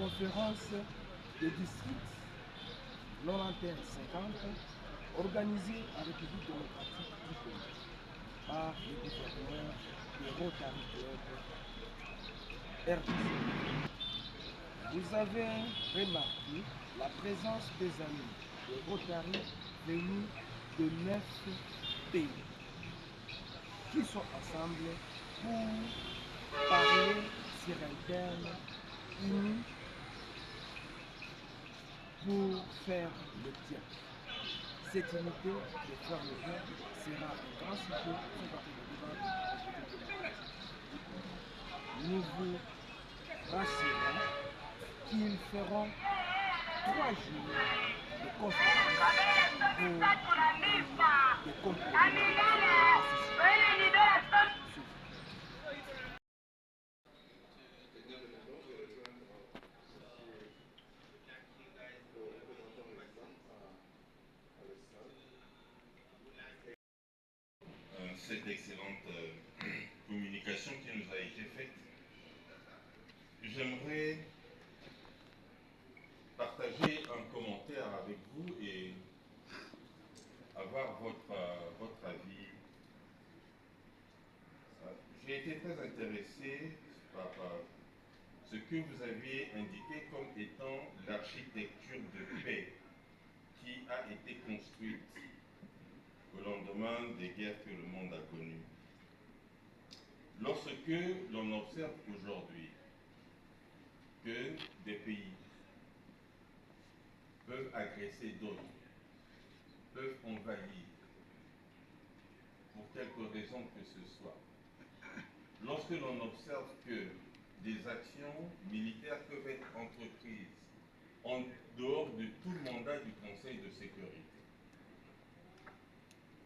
conférence des districts 91-50 organisée en République démocratique du Congo par les gouverneurs des Rotary Club RDC. Vous avez remarqué la présence des amis de Rotary venus de 9 pays qui sont ensemble pour parler sur un thème uni pour faire le bien. Cette unité de faire le bien sera un grand sujet sur le débat de nous vous rassurons qu'ils feront 3 jours de conférence pour des compromis. Cette excellente communication qui nous a été faite. J'aimerais partager un commentaire avec vous et avoir votre avis. J'ai été très intéressé par ce que vous aviez indiqué comme étant l'architecture de paix qui a été construite au lendemain des guerres que le monde a connues. Lorsque l'on observe aujourd'hui que des pays peuvent agresser d'autres, peuvent envahir, pour quelque raison que ce soit, lorsque l'on observe que des actions militaires peuvent être entreprises en dehors de tout le mandat du Conseil de sécurité,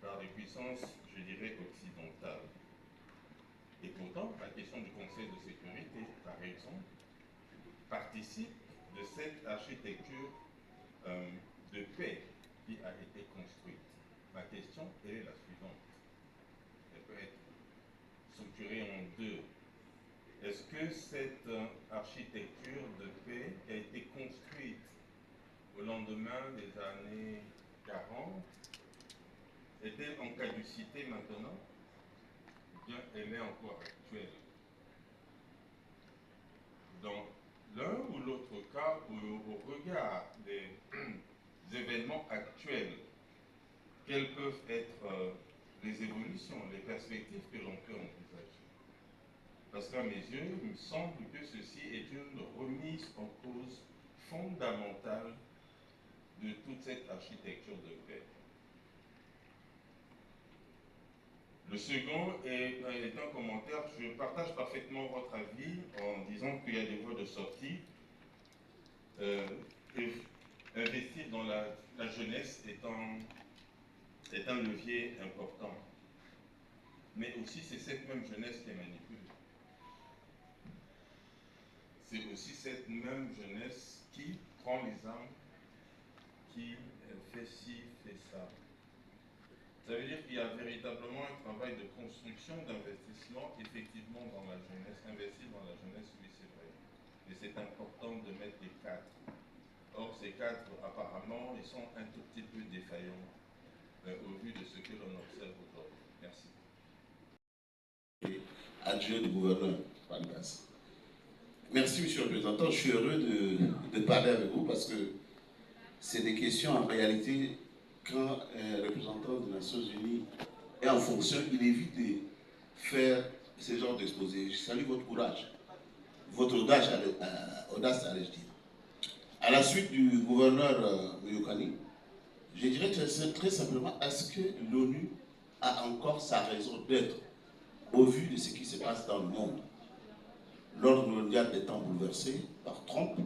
par des puissances, je dirais, occidentales. Et pourtant, la question du Conseil de sécurité, par exemple, participe de cette architecture de paix qui a été construite. Ma question, elle est la suivante. Elle peut être structurée en deux. Est-ce que cette architecture de paix qui a été construite au lendemain des années 40 est-elle en caducité maintenant ou bien elle est encore actuelle? Dans l'un ou l'autre cas, au regard des événements actuels, quelles peuvent être les évolutions, les perspectives que l'on peut envisager? Parce qu'à mes yeux, il me semble que ceci est une remise en cause fondamentale de toute cette architecture de paix. Le second est un commentaire. Je partage parfaitement votre avis en disant qu'il y a des voies de sortie. Investir dans la jeunesse est un levier important. Mais aussi, c'est cette même jeunesse qui est manipulée. C'est aussi cette même jeunesse qui prend les armes, qui fait ci, fait ça. Ça veut dire qu'il y a véritablement un travail de construction, d'investissement, effectivement, dans la jeunesse. Investir dans la jeunesse, oui, c'est vrai. Et c'est important de mettre des cadres. Or, ces cadres, apparemment, ils sont un tout petit peu défaillants au vu de ce que l'on observe aujourd'hui. Merci. Adjoint du gouverneur, Pangas. Merci, monsieur le représentant. Je suis heureux de parler avec vous parce que c'est des questions en réalité. Quand un représentant des Nations Unies est en fonction, il évite de faire ce genre d'exposé. Je salue votre courage, votre audace, allais-je dire. À la suite du gouverneur Mouyokani, je dirais très simplement, est-ce que l'ONU a encore sa raison d'être au vu de ce qui se passe dans le monde? L'ordre mondial étant bouleversé par Trump,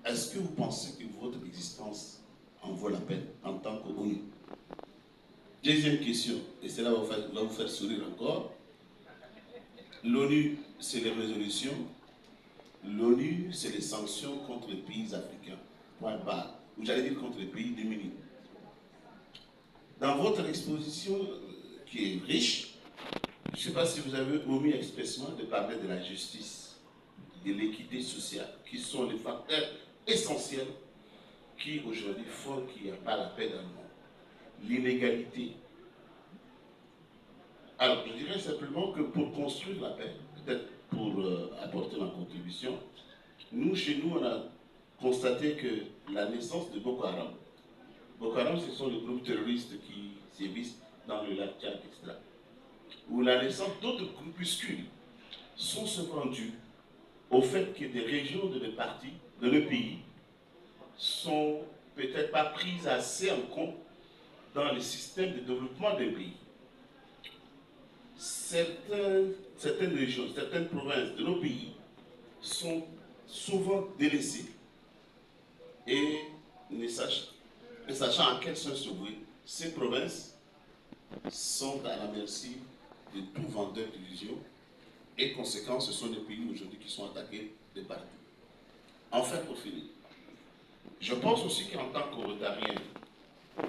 est-ce que vous pensez que votre existence en vaut la peine en tant qu'ONU? Deuxième question, et cela va vous faire sourire encore. L'ONU, c'est les résolutions. L'ONU, c'est les sanctions contre les pays africains. Point barre. Ou j'allais dire contre les pays démunis. Dans votre exposition, qui est riche, je ne sais pas si vous avez omis expressément de parler de la justice. de l'équité sociale, qui sont les facteurs essentiels qui aujourd'hui font qu'il n'y a pas la paix dans le monde. L'inégalité. Alors, je dirais simplement que pour construire la paix, peut-être pour apporter ma contribution, chez nous, on a constaté que la naissance de Boko Haram, ce sont les groupes terroristes qui sévissent dans le lac Tchad, etc. Ou la naissance d'autres groupuscules sont cependant dus au fait que des régions de nos parties, de nos pays, sont peut-être pas prises assez en compte dans le système de développement des pays. Certaines régions, certaines provinces de nos pays sont souvent délaissées et ne sachant à quel sens se vouer, ces provinces sont à la merci de tout vendeur d'illusions et conséquent, ce sont des pays aujourd'hui qui sont attaqués de partout. Enfin, pour finir, je pense aussi qu'en tant qu'Orodariens,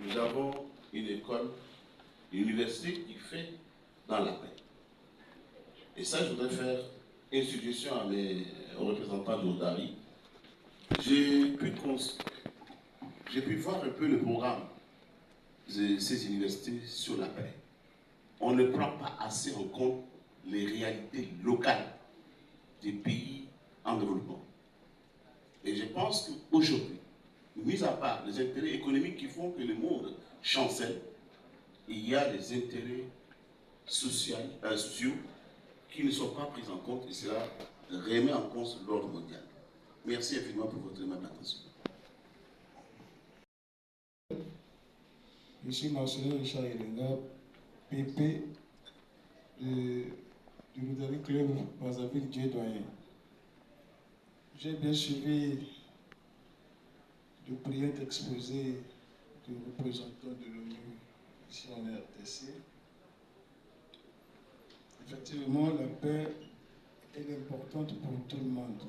nous avons une école, une université qui fait dans la paix. Et ça, je voudrais faire une suggestion aux représentants de l'Odari. J'ai pu voir un peu le programme de ces universités sur la paix. On ne prend pas assez en compte les réalités locales des pays en développement. Et je pense qu'aujourd'hui, mis à part les intérêts économiques qui font que le monde chancelle, il y a des intérêts sociaux qui ne sont pas pris en compte et cela remet en cause l'ordre mondial. Merci infiniment pour votre aimable attention. Je suis Marcelin Richard Elenga, PP du Rotary Club Brazzaville Dieu-Doyen. J'ai bien suivi le brillant exposé du représentant de l'ONU ici en RDC. Effectivement, la paix est importante pour tout le monde.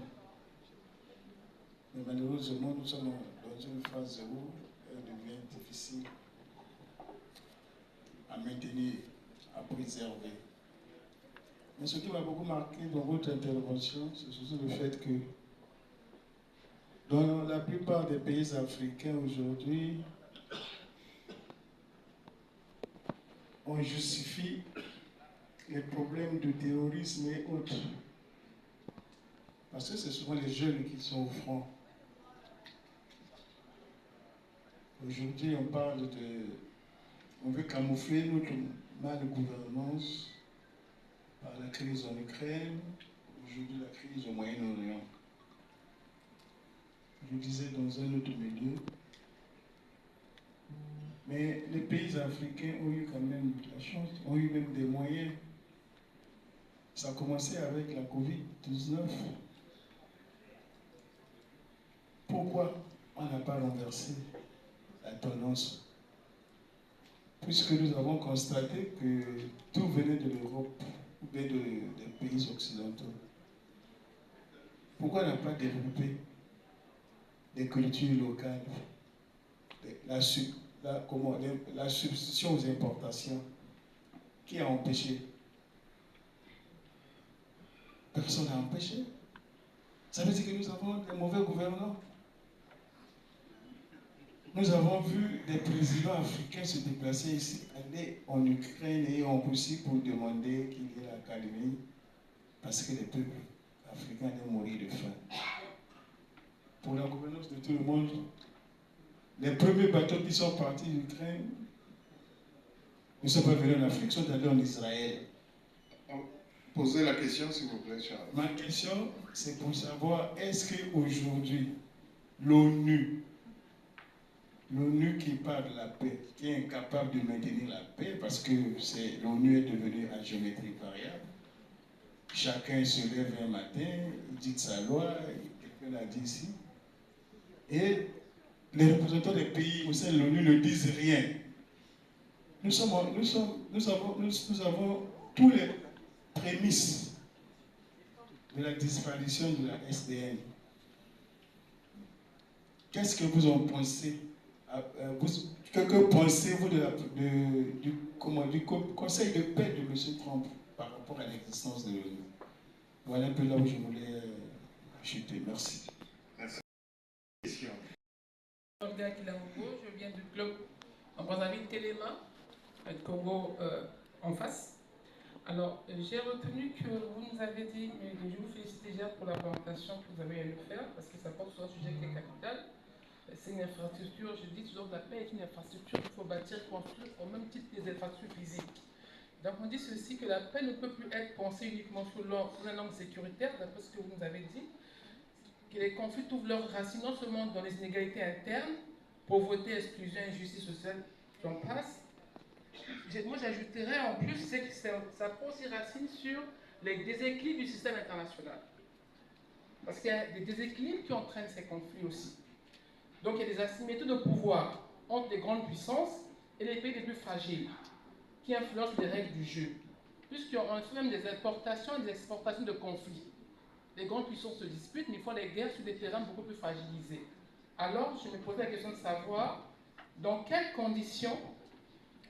Mais malheureusement, nous sommes dans une phase où elle devient difficile à maintenir, à préserver. Mais ce qui m'a beaucoup marqué dans votre intervention, c'est surtout le fait que dans la plupart des pays africains aujourd'hui, on justifie les problèmes de terrorisme et autres. Parce que c'est souvent les jeunes qui sont au front. Aujourd'hui, on parle de... On veut camoufler notre mal-gouvernance par la crise en Ukraine, aujourd'hui la crise au Moyen-Orient. Je disais dans un autre milieu, mais les pays africains ont eu quand même de la chance, ont eu même des moyens. Ça a commencé avec la Covid-19. Pourquoi on n'a pas renversé la tendance? Puisque nous avons constaté que tout venait de l'Europe ou bien des pays occidentaux. Pourquoi on n'a pas développé des cultures locales, la substitution aux importations? Qui a empêché? Personne n'a empêché. Ça veut dire que nous avons des mauvais gouvernants. Nous avons vu des présidents africains se déplacer ici, aller en Ukraine et en Russie pour demander qu'il y ait l'académie, parce que les peuples africains allaient mourir de faim. Pour la gouvernance de tout le monde, les premiers bateaux qui sont partis d'Ukraine ne sont pas venus en Afrique, sont allés en Israël. Posez la question, s'il vous plaît, Charles. Ma question, c'est pour savoir, est-ce qu'aujourd'hui, l'ONU qui parle de la paix, qui est incapable de maintenir la paix, parce que l'ONU est devenue à géométrie variable, chacun se lève un matin, il dit de sa loi, quelqu'un l'a dit ici, et les représentants des pays au sein de l'ONU ne disent rien. Nous avons tous les prémices de la disparition de la SDN. Qu'est-ce que vous en pensez? Que pensez-vous du Conseil de paix de M. Trump par rapport à l'existence de l'ONU? Voilà un peu là où je voulais chuter. Merci. Merci. Question. Olga Kilamongo, je viens du club en Brazzaville Téléma, avec Congo en face. Alors, j'ai retenu que vous nous avez dit, mais je vous félicite déjà pour la présentation que vous avez à nous faire, parce que ça porte sur un sujet qui est capital. C'est une infrastructure, je dis toujours, la paix est une infrastructure qu'il faut bâtir, construire au même titre que les infrastructures physiques. Donc on dit ceci, que la paix ne peut plus être pensée uniquement sous un angle sécuritaire, d'après ce que vous nous avez dit, que les conflits trouvent leurs racines non seulement dans les inégalités internes, pauvreté, exclusion, injustice sociale, j'en passe. Moi j'ajouterais en plus, c'est que ça prend aussi racine sur les déséquilibres du système international. Parce qu'il y a des déséquilibres qui entraînent ces conflits aussi. Donc il y a des asymétries de pouvoir entre les grandes puissances et les pays les plus fragiles, qui influencent les règles du jeu. Puisqu'on fait même des importations et des exportations de conflits. Les grandes puissances se disputent, mais ils font des guerres sur des terrains beaucoup plus fragilisés. Alors, je me posais la question de savoir dans quelles conditions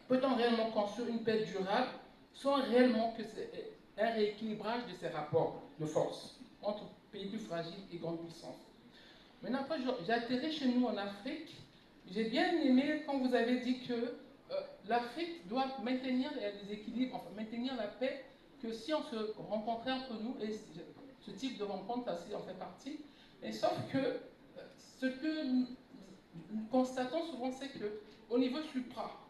peut-on réellement construire une paix durable sans réellement que c'est un rééquilibrage de ces rapports de force entre pays plus fragiles et grandes puissances. Maintenant, après, j'ai atterri chez nous en Afrique. J'ai bien aimé quand vous avez dit que l'Afrique doit maintenir les équilibres, enfin maintenir la paix, que si on se rencontrait entre nous, et ce type de rencontre, aussi en fait partie, et sauf que ce que nous constatons souvent, c'est qu'au niveau supra,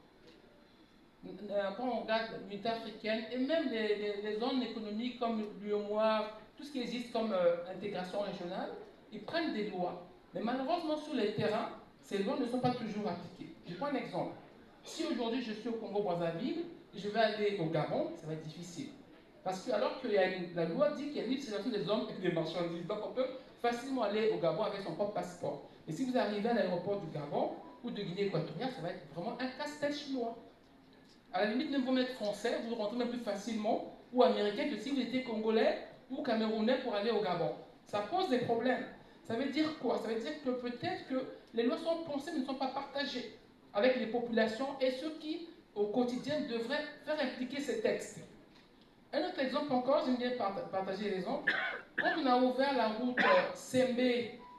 quand on regarde l'unité africaine, et même les zones économiques comme l'UEMOA, tout ce qui existe comme intégration régionale, ils prennent des lois. Mais malheureusement, sur les terrains, ces lois ne sont pas toujours appliquées. Je prends un exemple. Si aujourd'hui je suis au Congo-Brazzaville et je vais aller au Gabon, ça va être difficile. Parce que alors que la loi dit qu'il y a une libre circulation des hommes et des marchandises, donc on peut facilement aller au Gabon avec son propre passeport. Et si vous arrivez à l'aéroport du Gabon ou de Guinée équatoriale, ça va être vraiment un casse-tête chinois. À la limite, même vous mettre français, vous rentrez même plus facilement, ou américain, que si vous étiez congolais ou camerounais pour aller au Gabon. Ça pose des problèmes. Ça veut dire quoi? Ça veut dire que peut-être que les lois sont pensées mais ne sont pas partagées avec les populations et ceux qui, au quotidien, devraient faire impliquer ces textes. Un autre exemple encore, j'aime bien partager l'exemple. Quand on a ouvert la route Sembe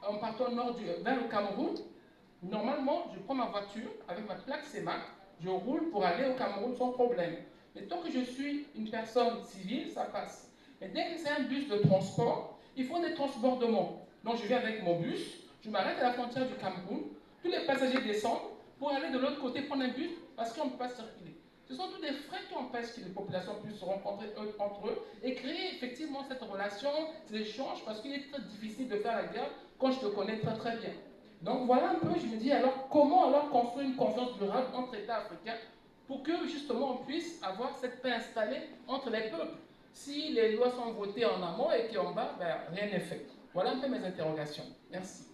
en partant nord vers le Cameroun, normalement, je prends ma voiture avec ma plaque CEMAC, je roule pour aller au Cameroun sans problème. Mais tant que je suis une personne civile, ça passe. Mais dès que c'est un bus de transport, il faut des transbordements. Donc je viens avec mon bus, je m'arrête à la frontière du Cameroun, tous les passagers descendent pour aller de l'autre côté prendre un bus parce qu'on ne peut pas circuler. Ce sont tous des frais qui empêchent que les populations puissent se rencontrer entre eux et créer effectivement cette relation, cet échange, parce qu'il est très difficile de faire la guerre quand je te connais très très bien. Donc voilà un peu, je me dis alors comment alors construire une confiance durable entre États africains pour que justement on puisse avoir cette paix installée entre les peuples. Si les lois sont votées en amont et qu'en bas, ben, rien n'est fait. Voilà un peu mes interrogations. Merci.